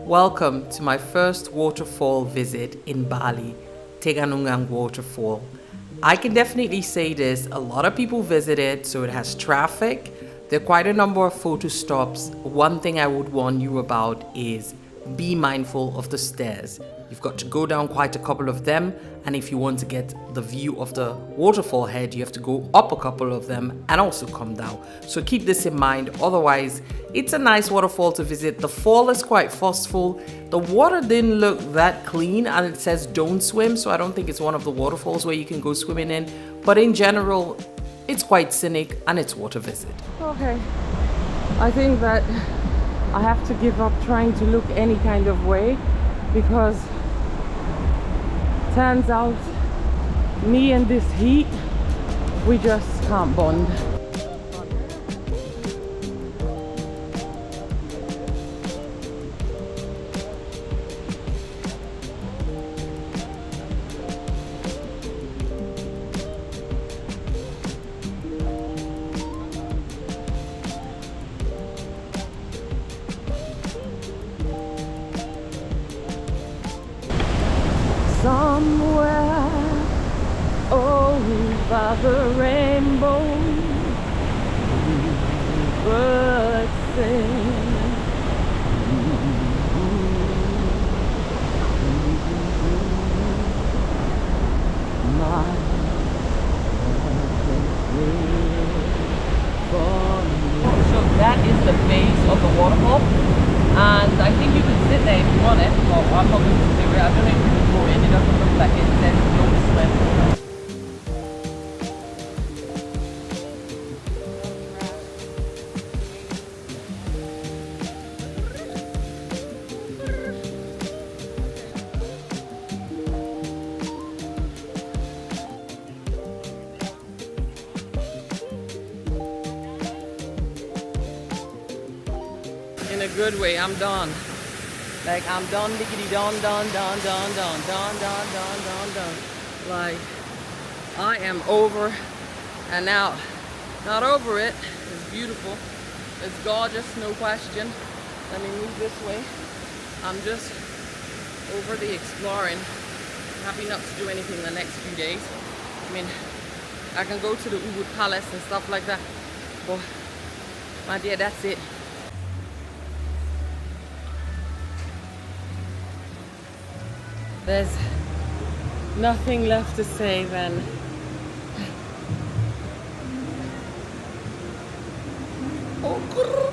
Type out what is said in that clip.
Welcome to my first waterfall visit in Bali, Tegenungan Waterfall. I can definitely say this, a lot of people visit it, so it has traffic. There are quite a number of photo stops. One thing I would warn you about is be mindful of the stairs. You've got to go down quite a couple of them, and if you want to get the view of the waterfall head, you have to go up a couple of them and also come down. So keep this in mind. Otherwise, it's a nice waterfall to visit. The fall is quite forceful. The water didn't look that clean, and it says don't swim, so I don't think it's one of the waterfalls where you can go swimming in. But in general, it's quite scenic and it's worth a visit. Okay, I think that I have to give up trying to look any kind of way, because turns out me and this heat, we just can't bond. Somewhere over the rainbow, birds sing. My so that is the base of the waterfall, and I think you can sit there if you want it. Well, I'm not going to do it. I don't know if you can go in. It doesn't look like it. It says don't swim. In a good way, I'm done. Like, I'm done, diggity done. Like, I am over and now. Not over it. It's beautiful. It's gorgeous, no question. Let me move this way. I'm just over the exploring. Happy not to do anything the next few days. I mean, I can go to the Ubud Palace and stuff like that. But, my dear, that's it. There's nothing left to say then. Oh,